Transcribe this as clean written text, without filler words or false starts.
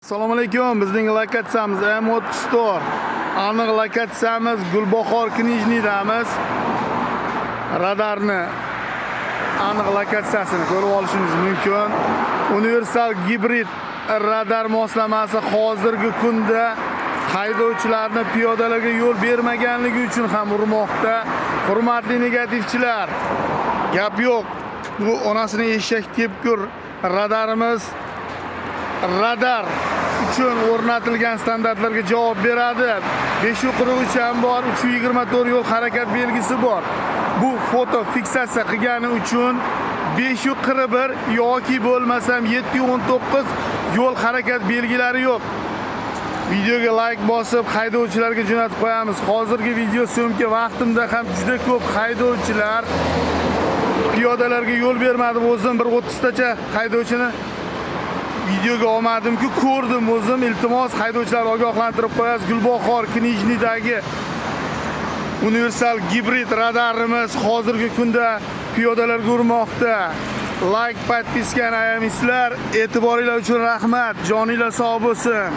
Assalomu alaykum. Bizning lokatsiyamiz M30 Store. Aniq lokatsiyamiz Gulbahor Knijniydamiz. Radarni aniq lokatsiyasini ko'rib olishingiz mumkin. Universal gibrid radar moslamasi hozirgi kunda haydovchilarni piyodalarga yo'l bermaganligi uchun ham urmoqda. Hurmatli negativchilar, gap yo'q. Bu onasini eshak tepkur radarimiz. Radar uchun o'rnatilgan standartlarga javob beradi. 543 ham bor, 324 yo'l harakat belgisi bor. Bu foto fiksatsiya qilgani uchun 541 yoki bo'lmasam 719 yo'l harakat belgilari yo'q. Videoga like bosib haydovchilarga jo'natib qo'yamiz. Hozirgi video so'mki vaqtimda ham juda ko'p haydovchilar piyodalarga yo'l bermadi. O'zim bir 30 tacha haydovchini videoga olmadim-ku, ko'rdim o'zim. Iltimos haydovchilar ogohlantirib qo'yasiz. Gulbahor Knijniydagi universal gibrid radarimiz hozirgi kunda piyodalarga urmoqda. Like, podpiskani ayamisizlar. E'tiboringlar uchun rahmat. Joninglar sog' bo'lsin.